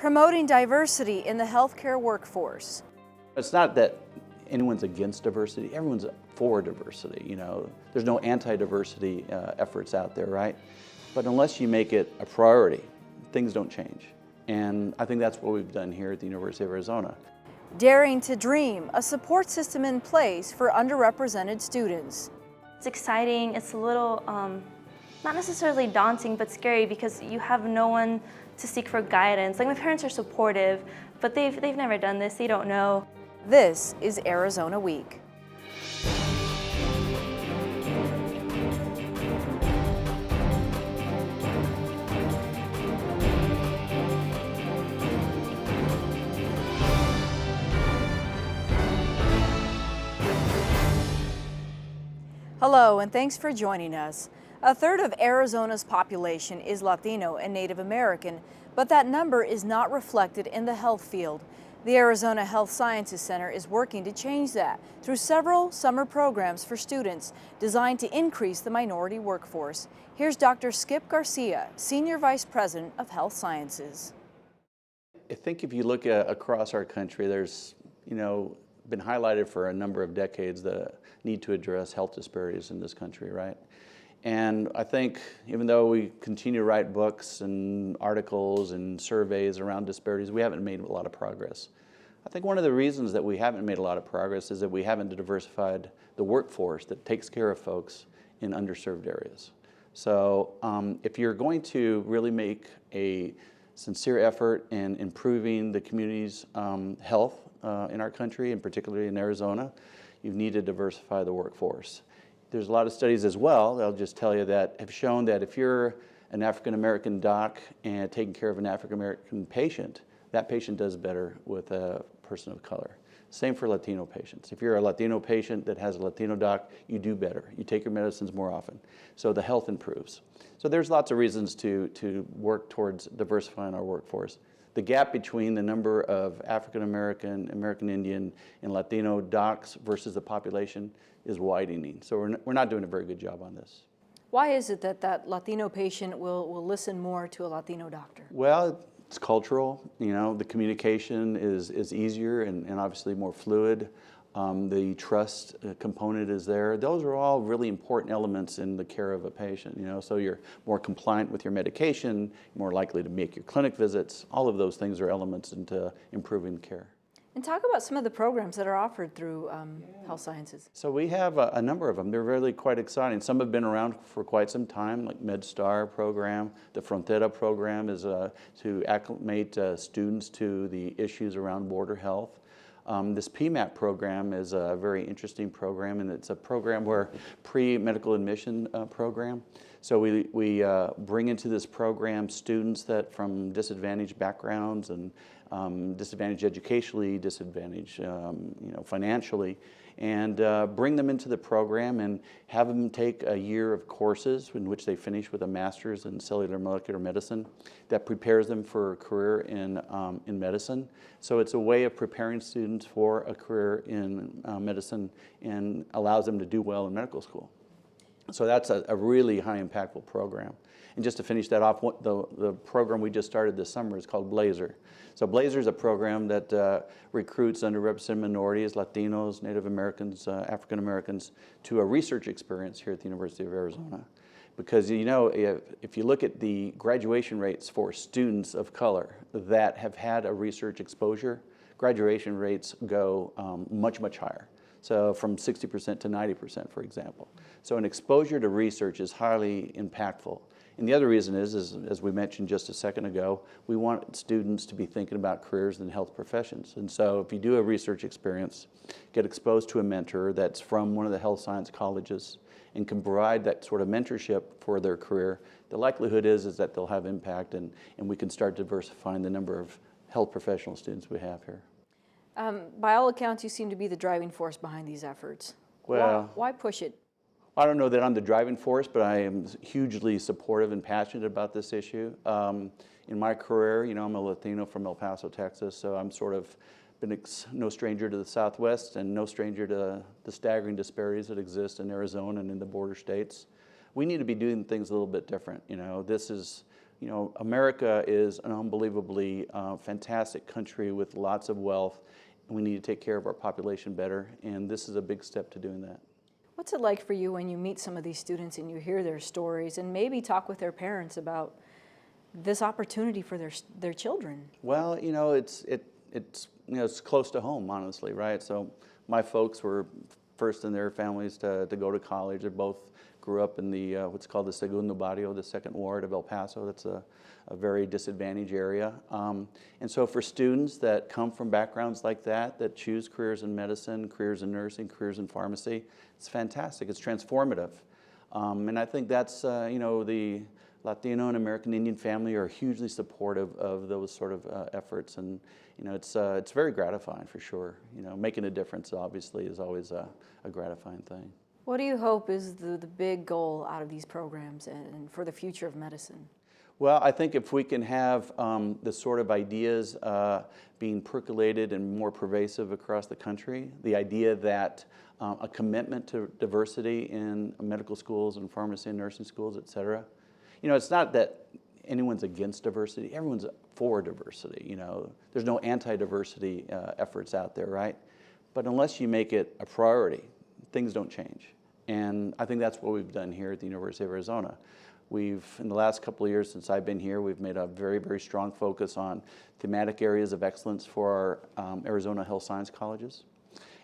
promoting diversity in the healthcare workforce. It's not that anyone's against diversity, everyone's for diversity, There's no anti-diversity efforts out there, right? But unless you make it a priority, things don't change. And I think that's what we've done here at the University of Arizona. Daring to dream, a support system in place for underrepresented students. It's exciting, it's a little, not necessarily daunting, but scary because you have no one to seek for guidance. Like my parents are supportive, but they've never done this, they don't know. This is Arizona Week. Hello, and thanks for joining us. A third of Arizona's population is Latino and Native American, but that number is not reflected in the health field. The Arizona Health Sciences Center is working to change that through several summer programs for students designed to increase the minority workforce. Here's Dr. Skip Garcia, Senior Vice President of Health Sciences. I think if you look across our country, there's, been highlighted for a number of decades the need to address health disparities in this country, right? And I think even though we continue to write books and articles and surveys around disparities, we haven't made a lot of progress. I think one of the reasons that we haven't made a lot of progress is that we haven't diversified the workforce that takes care of folks in underserved areas. So if you're going to really make a sincere effort in improving the community's health in our country, and particularly in Arizona, you need to diversify the workforce. There's a lot of studies as well, I'll just tell you, that have shown that if you're an African-American doc and taking care of an African-American patient, that patient does better with a person of color. Same for Latino patients. If you're a Latino patient that has a Latino doc, you do better. You take your medicines more often. So the health improves. So there's lots of reasons to work towards diversifying our workforce. The gap between the number of African-American, American Indian, and Latino docs versus the population is widening. So we're not doing a very good job on this. Why is it that Latino patient will listen more to a Latino doctor? Well, it's cultural. The communication is easier and obviously more fluid. The trust component is there. Those are all really important elements in the care of a patient, so you're more compliant with your medication, more likely to make your clinic visits. All of those things are elements into improving care. And talk about some of the programs that are offered through Health Sciences. So we have a number of them. They're really quite exciting. Some have been around for quite some time, like MedStar program. The Frontera program is to acclimate students to the issues around border health. This PMAP program is a very interesting program, and it's a program where pre-medical admission program. So we bring into this program students that from disadvantaged backgrounds and disadvantaged educationally, disadvantaged financially, and bring them into the program and have them take a year of courses in which they finish with a master's in cellular molecular medicine that prepares them for a career in medicine. So it's a way of preparing students for a career in medicine and allows them to do well in medical school. So that's a really high impactful program. And just to finish that off, the program we just started this summer is called Blazer. So Blazer is a program that recruits underrepresented minorities, Latinos, Native Americans, African Americans, to a research experience here at the University of Arizona. Because if you look at the graduation rates for students of color that have had a research exposure, graduation rates go much, much higher. So from 60% to 90%, for example. So an exposure to research is highly impactful. And the other reason is, as we mentioned just a second ago, we want students to be thinking about careers in health professions. And so if you do a research experience, get exposed to a mentor that's from one of the health science colleges and can provide that sort of mentorship for their career, the likelihood is that they'll have impact, and we can start diversifying the number of health professional students we have here. By all accounts, you seem to be the driving force behind these efforts. Well, why push it? I don't know that I'm the driving force, but I am hugely supportive and passionate about this issue. In my career, I'm a Latino from El Paso, Texas, so I'm sort of been no stranger to the Southwest and no stranger to the staggering disparities that exist in Arizona and in the border states. We need to be doing things a little bit different. This is You know, America is an unbelievably fantastic country with lots of wealth, and we need to take care of our population better, and this is a big step to doing that. What's it like for you when you meet some of these students and you hear their stories and maybe talk with their parents about this opportunity for their children? Well, you know, it's close to home, honestly, right? So my folks were first in their families to go to college. They both grew up in the what's called the Segundo Barrio, the second ward of El Paso. That's a very disadvantaged area. And so for students that come from backgrounds like that choose careers in medicine, careers in nursing, careers in pharmacy, it's fantastic. It's transformative. And I think that's, you know, the Latino and American Indian family are hugely supportive of those sort of efforts. And, you know, it's very gratifying for sure. You know, making a difference obviously is always a gratifying thing. What do you hope is the big goal out of these programs and for the future of medicine? Well, I think if we can have the sort of ideas being percolated and more pervasive across the country, the idea that a commitment to diversity in medical schools and pharmacy and nursing schools, et cetera. You know, it's not that anyone's against diversity. Everyone's for diversity, you know. There's no anti-diversity efforts out there, right? But unless you make it a priority, things don't change. And I think that's what we've done here at the University of Arizona. We've, in the last couple of years since I've been here, we've made a very, very strong focus on thematic areas of excellence for our Arizona Health Science colleges.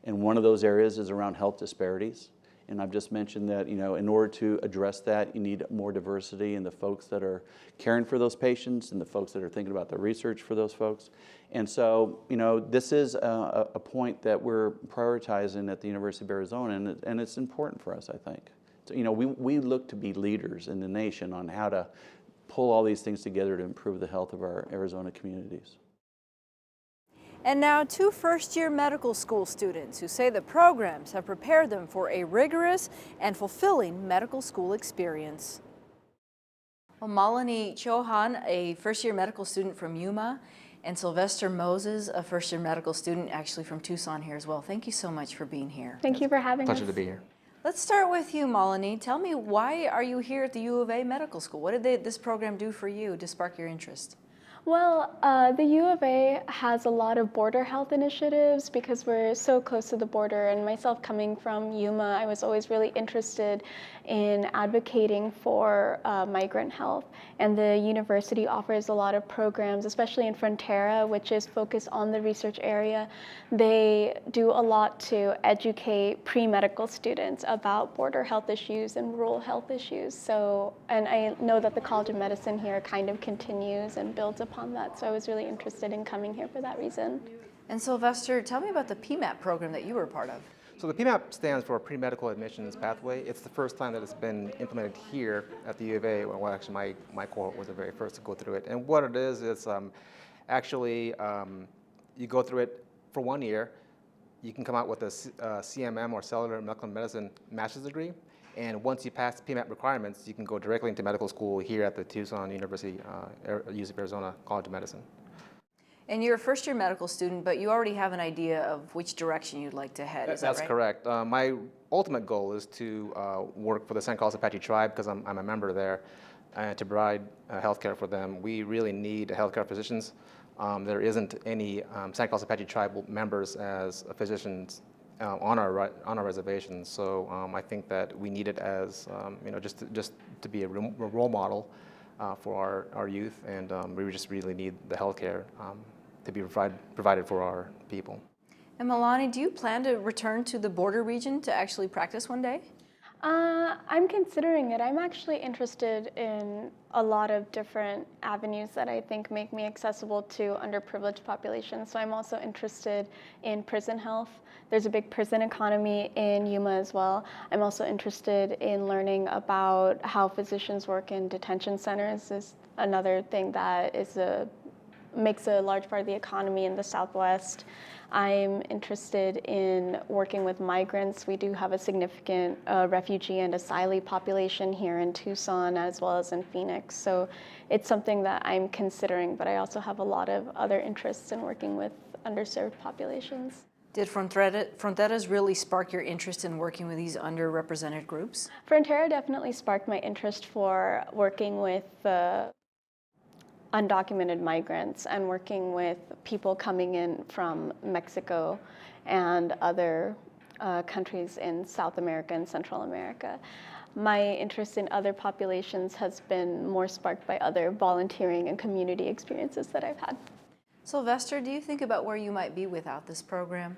And one of those areas is around health disparities. And I've just mentioned that, you know, in order to address that, you need more diversity in the folks that are caring for those patients and the folks that are thinking about the research for those folks. And so, you know, this is a point that we're prioritizing at the University of Arizona, and it's important for us, I think. So, you know, we look to be leaders in the nation on how to pull all these things together to improve the health of our Arizona communities. And now 2 first-year medical school students who say the programs have prepared them for a rigorous and fulfilling medical school experience. Well, Malini Chauhan, a first-year medical student from Yuma, and Sylvester Moses, a first-year medical student actually from Tucson here as well. Thank you so much for being here. Thank you for having us. Pleasure to be here. Let's start with you, Malini. Tell me, why are you here at the U of A Medical School? What did this program do for you to spark your interest? Well, the U of A has a lot of border health initiatives because we're so close to the border, and myself coming from Yuma, I was always really interested in advocating for migrant health. And the university offers a lot of programs, especially in Frontera, which is focused on the research area. They do a lot to educate pre-medical students about border health issues and rural health issues. So, and I know that the College of Medicine here kind of continues and builds upon that. So I was really interested in coming here for that reason. And Sylvester, tell me about the PMAP program that you were a part of. So the PMAP stands for Pre-Medical Admissions Pathway. It's the first time that it's been implemented here at the U of A. Well, actually, my cohort was the very first to go through it. And what it is actually you go through it for 1 year. You can come out with a CMM or Cellular Molecular Medicine master's degree. And once you pass the PMAP requirements, you can go directly into medical school here at the Tucson University, University of Arizona College of Medicine. And you're a first-year medical student, but you already have an idea of which direction you'd like to head, is that right? That's correct. My ultimate goal is to work for the San Carlos Apache tribe, because I'm a member there, to provide healthcare for them. We really need healthcare physicians. There isn't any San Carlos Apache tribal members as physicians on our reservation. So I think that we need it as just to be a role model for our youth, and we just really need the healthcare to be provided for our people. And Malini, do you plan to return to the border region to actually practice one day? I'm considering it. I'm actually interested in a lot of different avenues that I think make me accessible to underprivileged populations. So I'm also interested in prison health. There's a big prison economy in Yuma as well. I'm also interested in learning about how physicians work in detention centers. Is another thing that makes a large part of the economy in the Southwest. I'm interested in working with migrants. We do have a significant refugee and asylee population here in Tucson as well as in Phoenix. So it's something that I'm considering, but I also have a lot of other interests in working with underserved populations. Did Fronteras really spark your interest in working with these underrepresented groups? Frontera definitely sparked my interest for working with undocumented migrants and working with people coming in from Mexico and other countries in South America and Central America. My interest in other populations has been more sparked by other volunteering and community experiences that I've had. Sylvester, do you think about where you might be without this program?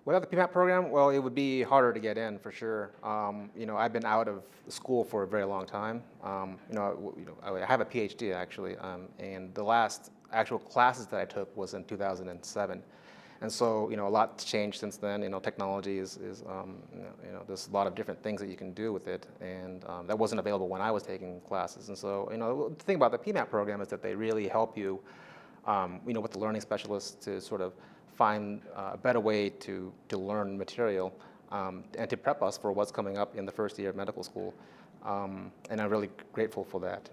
Without the PMAP program, well, it would be harder to get in for sure. I've been out of school for a very long time. I have a PhD actually, and the last actual classes that I took was in 2007. And so, a lot's changed since then. Technology is there's a lot of different things that you can do with it, and that wasn't available when I was taking classes. And so, the thing about the PMAP program is that they really help you, with the learning specialists to sort of find a better way to learn material and to prep us for what's coming up in the first year of medical school. And I'm really grateful for that.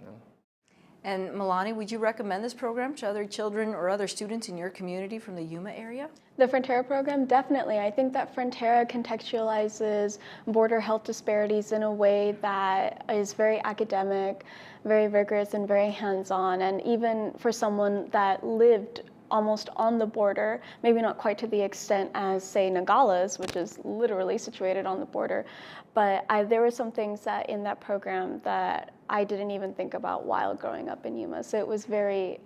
And Milani, would you recommend this program to other children or other students in your community from the Yuma area? The Frontera program, definitely. I think that Frontera contextualizes border health disparities in a way that is very academic, very rigorous, and very hands-on. And even for someone that lived almost on the border, maybe not quite to the extent as, say, Nogales, which is literally situated on the border, but there were some things that in that program that I didn't even think about while growing up in Yuma. So it was very,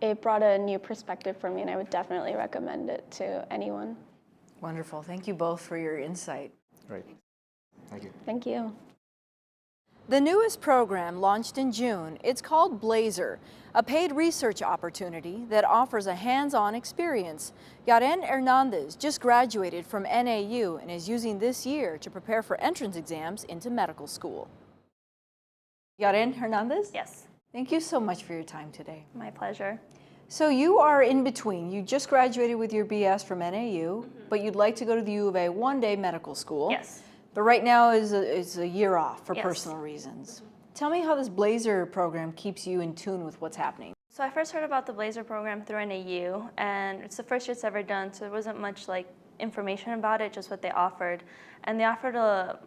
it brought a new perspective for me, and I would definitely recommend it to anyone. Wonderful. Thank you both for your insight. Great. Thank you. Thank you. The newest program launched in June. It's called Blazer, a paid research opportunity that offers a hands-on experience. Yaren Hernandez just graduated from NAU and is using this year to prepare for entrance exams into medical school. Yaren Hernandez? Yes, Thank you so much for your time today. my pleasure. So you are in between. You just graduated with your BS from NAU, but you'd like to go to the U of A one-day medical school. Yes. But right now is a year off for Yes. personal reasons. Tell me how this Blazer program keeps you in tune with what's happening. So I first heard about the Blazer program through NAU, and it's the first year it's ever done, so there wasn't much information about it, just what they offered. And they offered a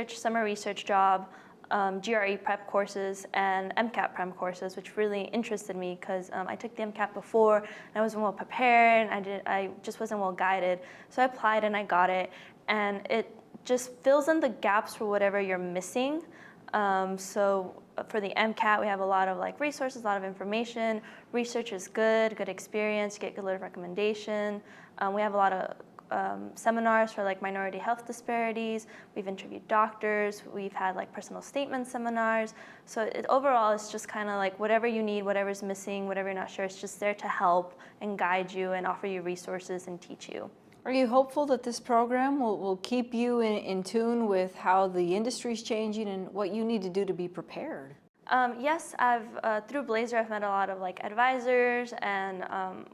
summer research job, GRE prep courses, and MCAT prep courses, which really interested me because I took the MCAT before, and I wasn't well prepared, and I just wasn't well guided. So I applied and I got it, and it just fills in the gaps for whatever you're missing. So for the MCAT, we have a lot of resources, a lot of information. Research is good experience, you get good recommendation. We have a lot of seminars for minority health disparities. We've interviewed doctors. We've had personal statement seminars. So overall, it's just kind of whatever you need, whatever's missing, whatever you're not sure, it's just there to help and guide you and offer you resources and teach you. Are you hopeful that this program will keep you in tune with how the industry's changing and what you need to do to be prepared? Yes, through Blazer, I've met a lot of advisors, and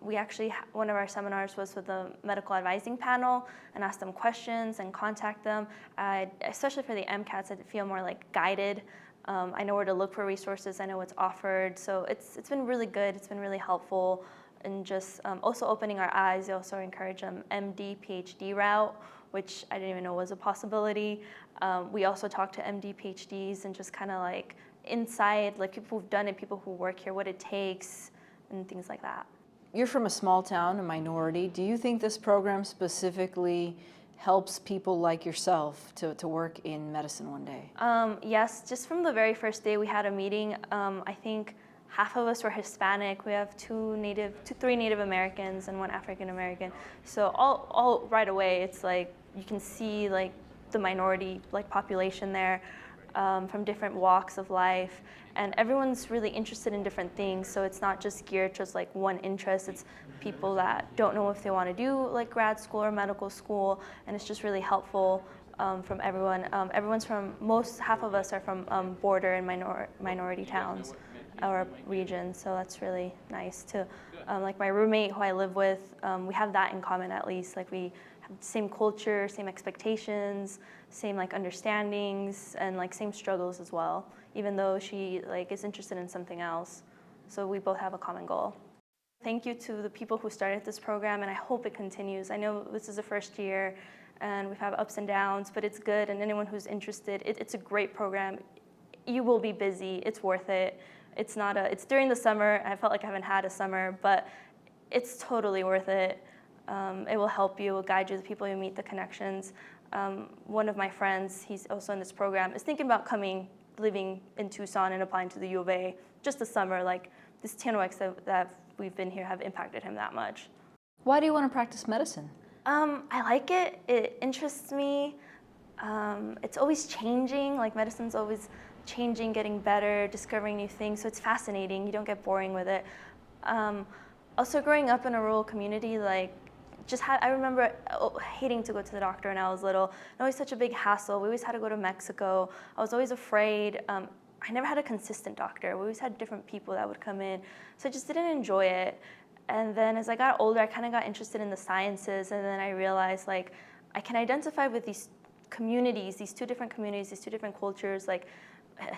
we actually, one of our seminars was with the medical advising panel, and asked them questions and contact them. Especially for the MCATs, I feel more guided. I know where to look for resources. I know what's offered. So it's been really good. It's been really helpful. And just also opening our eyes. They also encourage MD, PhD route, which I didn't even know was a possibility. We also talk to MD, PhDs, and just kind of inside, people who've done it, people who work here, what it takes, and things like that. You're from a small town, a minority. Do you think this program specifically helps people like yourself to work in medicine one day? Yes, just from the very first day we had a meeting, I think half of us were Hispanic. We have three Native Americans and one African American. So all right away, it's you can see the minority population there from different walks of life, and everyone's really interested in different things. So it's not just geared towards one interest. It's people that don't know if they want to do grad school or medical school, and it's just really helpful from everyone. Half of us are from border and minority towns or regions, so that's really nice too. My roommate who I live with, we have that in common at least. We have the same culture, same expectations, same understandings, and same struggles as well, even though she is interested in something else. So we both have a common goal. Thank you to the people who started this program, and I hope it continues. I know this is the first year, and we've had ups and downs, but it's good, and anyone who's interested, it's a great program. You will be busy, it's worth it. It's not a, it's during the summer. I felt like I haven't had a summer, but it's totally worth it. It will help you, it will guide you, the people you meet, the connections. One of my friends, he's also in this program, is thinking about living in Tucson and applying to the U of A just the summer. Like this 10 weeks that we've been here have impacted him that much. Why do you want to practice medicine? I like it. It interests me. It's always changing. Like medicine's always changing, getting better, discovering new things. So it's fascinating. You don't get boring with it. Also, growing up in a rural community, like I remember hating to go to the doctor when I was little. And always such a big hassle. We always had to go to Mexico. I was always afraid. I never had a consistent doctor. We always had different people that would come in. So I just didn't enjoy it. And then as I got older, I kind of got interested in the sciences. And then I realized like I can identify with these communities, these two different communities, these two different cultures, like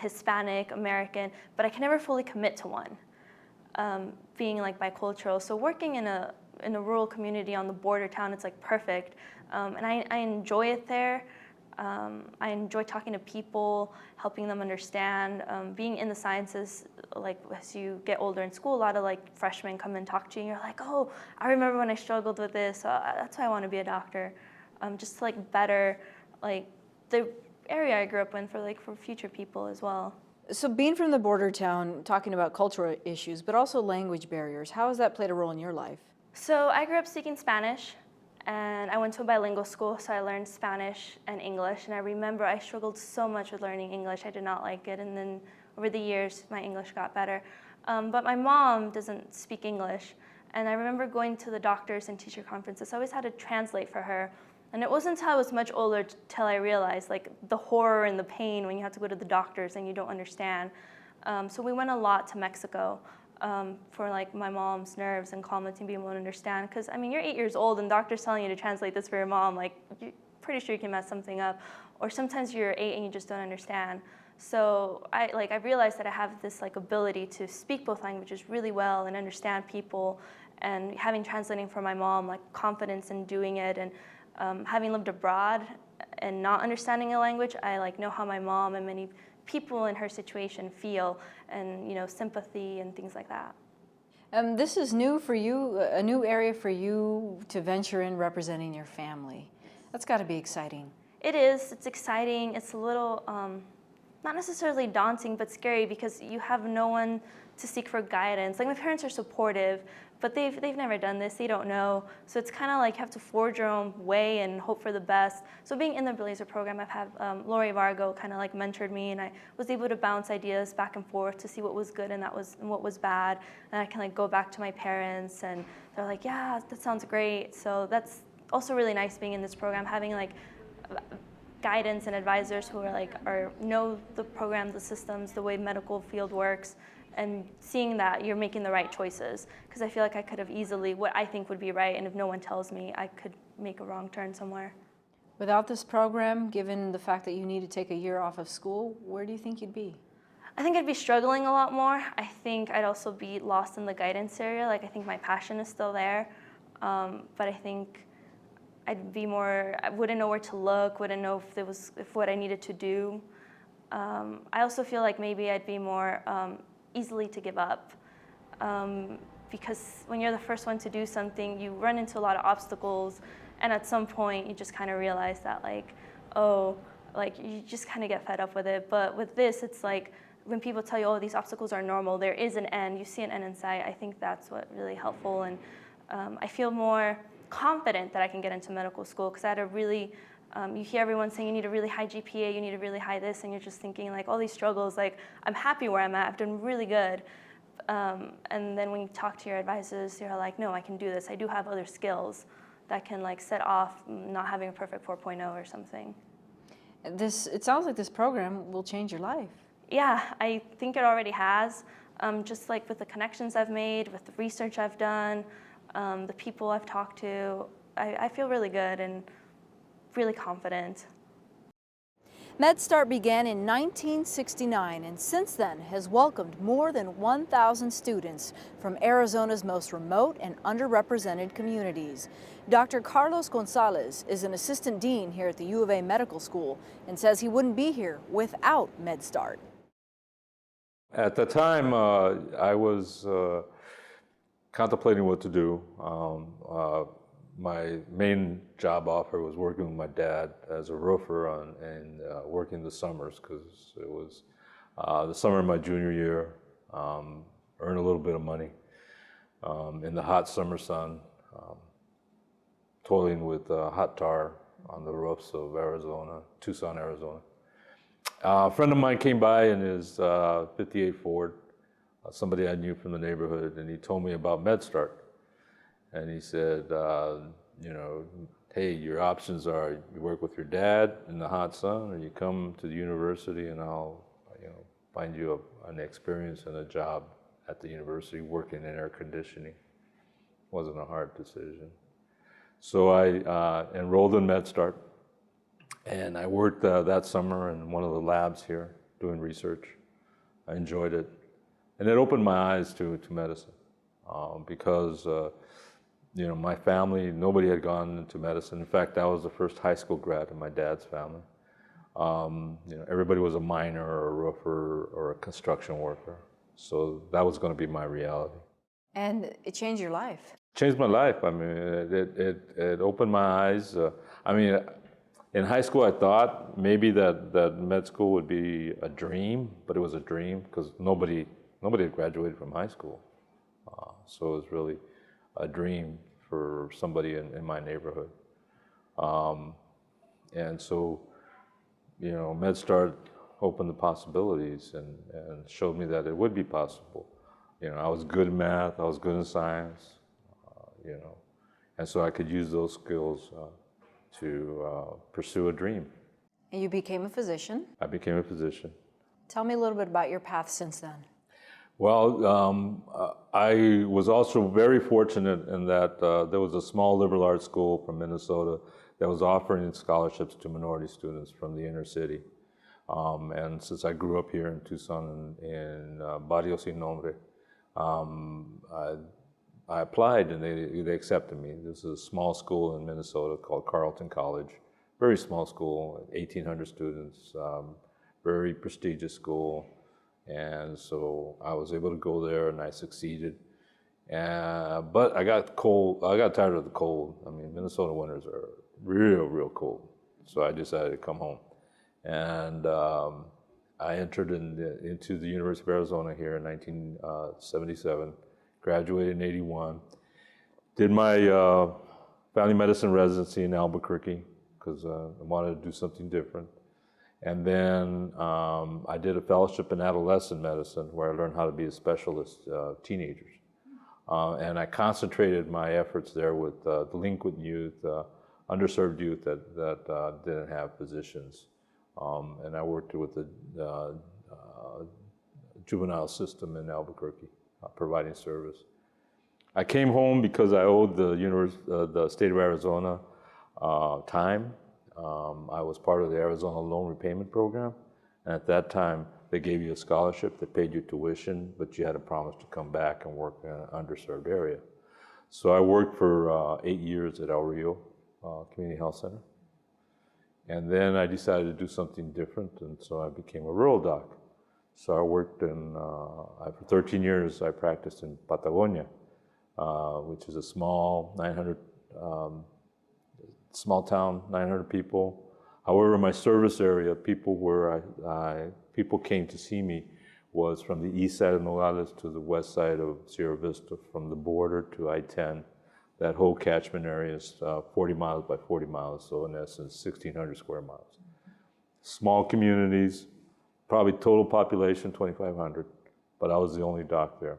Hispanic, American, but I can never fully commit to one, being like bicultural. So working in a rural community on the border town, it's like perfect. And I enjoy it there. I enjoy talking to people, helping them understand. Being in the sciences, like as you get older in school, a lot of like freshmen come and talk to you and you're like, oh, I remember when I struggled with this. So that's why I want to be a doctor. Just to like better like the area I grew up in for future people as well. So being from the border town, talking about cultural issues, but also language barriers, how has that played a role in your life? So I grew up speaking Spanish, and I went to a bilingual school, so I learned Spanish and English. And I remember I struggled so much with learning English. I did not like it, and then over the years, my English got better. But my mom doesn't speak English, and I remember going to the doctors and teacher conferences. I always had to translate for her. And it wasn't until I was much older till I realized like the horror and the pain when you have to go to the doctors and you don't understand. So we went a lot to Mexico for like my mom's nerves and calmness and being able to understand. Because I mean, you're 8 years old and doctor's telling you to translate this for your mom. Like you're pretty sure you can mess something up. Or sometimes you're 8 and you just don't understand. So I realized that I have this like ability to speak both languages really well and understand people. And having translating for my mom, like confidence in doing it, and having lived abroad and not understanding a language, I like know how my mom and many people in her situation feel, and sympathy and things like that. This is new for you, a new area for you to venture in, representing your family. That's got to be exciting. It is. It's exciting. It's a little not necessarily daunting, but scary because you have no one to seek for guidance. Like my parents are supportive, but they've never done this. They don't know. So it's kind of like you have to forge your own way and hope for the best. So being in the Blazer program, I've had Lori Vargo kind of like mentored me, and I was able to bounce ideas back and forth to see what was good and what was bad. And I can like go back to my parents, and they're like, yeah, that sounds great. So that's also really nice being in this program, having like guidance and advisors who know the program, the systems, the way medical field works, and seeing that you're making the right choices. Because I feel like I could have easily, what I think would be right, and if no one tells me, I could make a wrong turn somewhere. Without this program, given the fact that you need to take a year off of school, where do you think you'd be? I think I'd be struggling a lot more. I think I'd also be lost in the guidance area. Like I think my passion is still there, but I think I wouldn't know where to look, wouldn't know if what I needed to do. I also feel like maybe I'd be more easily to give up, because when you're the first one to do something, you run into a lot of obstacles, and at some point you just kind of realize that you just kind of get fed up with it. But with this, it's like when people tell you, oh, these obstacles are normal, there is an end, you see an end in sight. I think that's what really helpful, and I feel more confident that I can get into medical school, because I had a really, you hear everyone saying you need a really high GPA, you need a really high this, and you're just thinking like all these struggles, like I'm happy where I'm at, I've done really good. And then when you talk to your advisors, you're like, no, I can do this. I do have other skills that can like set off not having a perfect 4.0 or something. It sounds like this program will change your life. Yeah, I think it already has. Just like with the connections I've made, with the research I've done, the people I've talked to, I feel really good and really confident. MedStar began in 1969 and since then has welcomed more than 1,000 students from Arizona's most remote and underrepresented communities. Dr. Carlos Gonzalez is an assistant dean here at the U of A Medical School and says he wouldn't be here without MedStar. At the time, I was contemplating what to do. My main job offer was working with my dad as a roofer and working the summers, because it was the summer of my junior year. Earn a little bit of money in the hot summer sun, toiling with hot tar on the roofs of Arizona, Tucson, Arizona. A friend of mine came by in his 58 Ford, somebody I knew from the neighborhood, and he told me about MedStar. And he said, you know, hey, your options are you work with your dad in the hot sun, or you come to the university and I'll, you know, find you an experience and a job at the university working in air conditioning. Wasn't a hard decision. So I enrolled in MedStar, and I worked that summer in one of the labs here doing research. I enjoyed it. And it opened my eyes to medicine because you know, my family, nobody had gone into medicine. In fact, I was the first high school grad in my dad's family. You know, everybody was a miner or a roofer or a construction worker. So that was going to be my reality. And it changed your life. Changed my life. I mean, it opened my eyes. I mean, in high school, I thought maybe that med school would be a dream, but it was a dream because nobody had graduated from high school. So it was really a dream for somebody in my neighborhood. And so, you know, MedStar opened the possibilities and showed me that it would be possible. You know, I was good in math, I was good in science, you know, and so I could use those skills to pursue a dream. And you became a physician. I became a physician. Tell me a little bit about your path since then. Well, I was also very fortunate in that there was a small liberal arts school from Minnesota that was offering scholarships to minority students from the inner city. And since I grew up here in Tucson in Barrio Sin Nombre, I applied and they accepted me. This is a small school in Minnesota called Carleton College. Very small school, 1,800 students, very prestigious school. And so I was able to go there and I succeeded. But I got tired of the cold. I mean, Minnesota winters are real cold. So I decided to come home. And I entered into the University of Arizona here in 1977, graduated in 81, did my family medicine residency in Albuquerque because I wanted to do something different. And then I did a fellowship in adolescent medicine where I learned how to be a specialist teenagers. And I concentrated my efforts there with delinquent youth, underserved youth that didn't have physicians. And I worked with the juvenile system in Albuquerque, providing service. I came home because I owed the state of Arizona time. I was part of the Arizona Loan Repayment Program, and at that time, they gave you a scholarship, they paid you tuition, but you had to promise to come back and work in an underserved area. So I worked for 8 years at El Rio Community Health Center, and then I decided to do something different, and so I became a rural doc. So I worked for 13 years, I practiced in Patagonia, which is a small 900 small town, 900 people. However, my service area, people came to see me, was from the east side of Nogales to the west side of Sierra Vista, from the border to I-10. That whole catchment area is 40 miles by 40 miles, so in essence, 1,600 square miles. Small communities, probably total population 2,500, but I was the only doc there.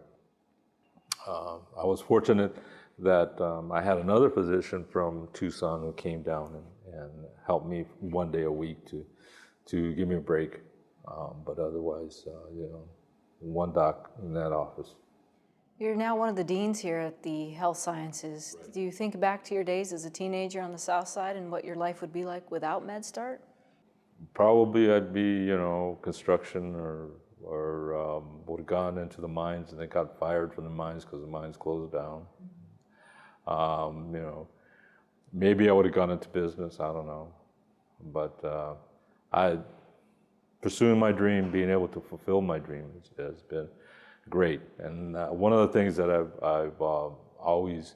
I was fortunate that I had another physician from Tucson who came down and helped me one day a week to give me a break. But otherwise, you know, one doc in that office. You're now one of the deans here at the Health Sciences. Right. Do you think back to your days as a teenager on the South Side and what your life would be like without MedStar? Probably I'd be, you know, construction or would have gone into the mines and then got fired from the mines because the mines closed down. You know, maybe I would have gone into business, I don't know. But pursuing my dream, being able to fulfill my dream has been great. And one of the things that I've always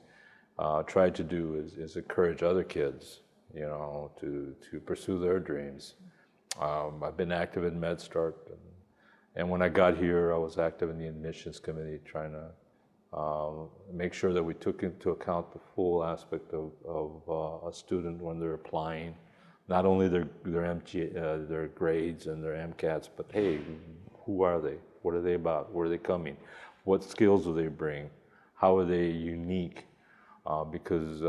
tried to do is encourage other kids, to pursue their dreams. I've been active in MedStar, and when I got here, I was active in the admissions committee, trying to make sure that we took into account the full aspect of a student when they're applying, not only their grades and their MCATs, but hey, who are they? What are they about? Where are they coming? What skills do they bring? How are they unique? Because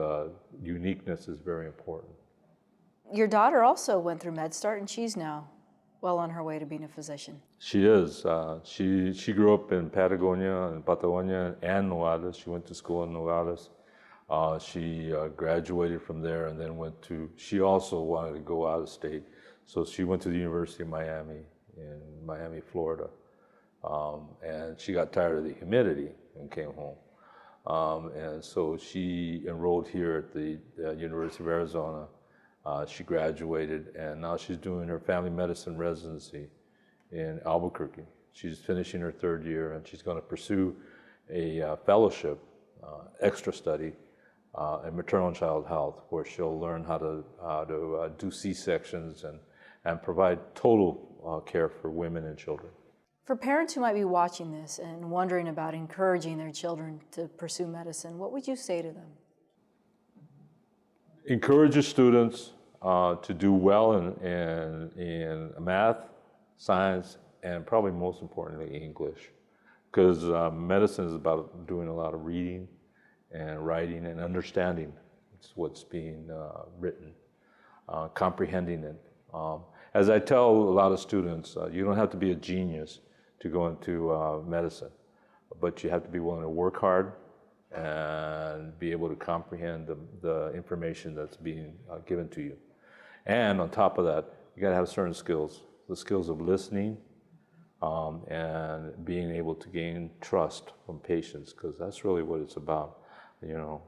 uniqueness is very important. Your daughter also went through MedStar, and she's now well on her way to being a physician. She is. She grew up in Patagonia and Nogales. She went to school in Nogales. She graduated from there and then she also wanted to go out of state. So she went to the University of Miami in Miami, Florida. And she got tired of the humidity and came home. And so she enrolled here at the University of Arizona. She graduated, and now she's doing her family medicine residency in Albuquerque. She's finishing her 3rd year, and she's going to pursue a fellowship, extra study in maternal and child health, where she'll learn how to do C-sections and provide total care for women and children. For parents who might be watching this and wondering about encouraging their children to pursue medicine, what would you say to them? Encourage your students to do well in math, science, and probably most importantly, English. Because medicine is about doing a lot of reading and writing and understanding what's being written, comprehending it. As I tell a lot of students, you don't have to be a genius to go into medicine, but you have to be willing to work hard and be able to comprehend the information that's being given to you. And on top of that, you got to have certain skills, the skills of listening and being able to gain trust from patients, because that's really what it's about.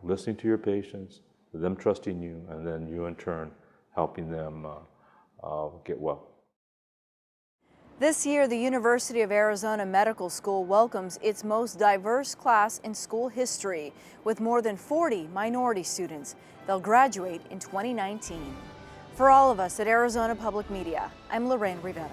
Listening to your patients, them trusting you, and then you in turn helping them get well. This year, the University of Arizona Medical School welcomes its most diverse class in school history, with more than 40 minority students. They'll graduate in 2019. For all of us at Arizona Public Media, I'm Lorraine Rivera.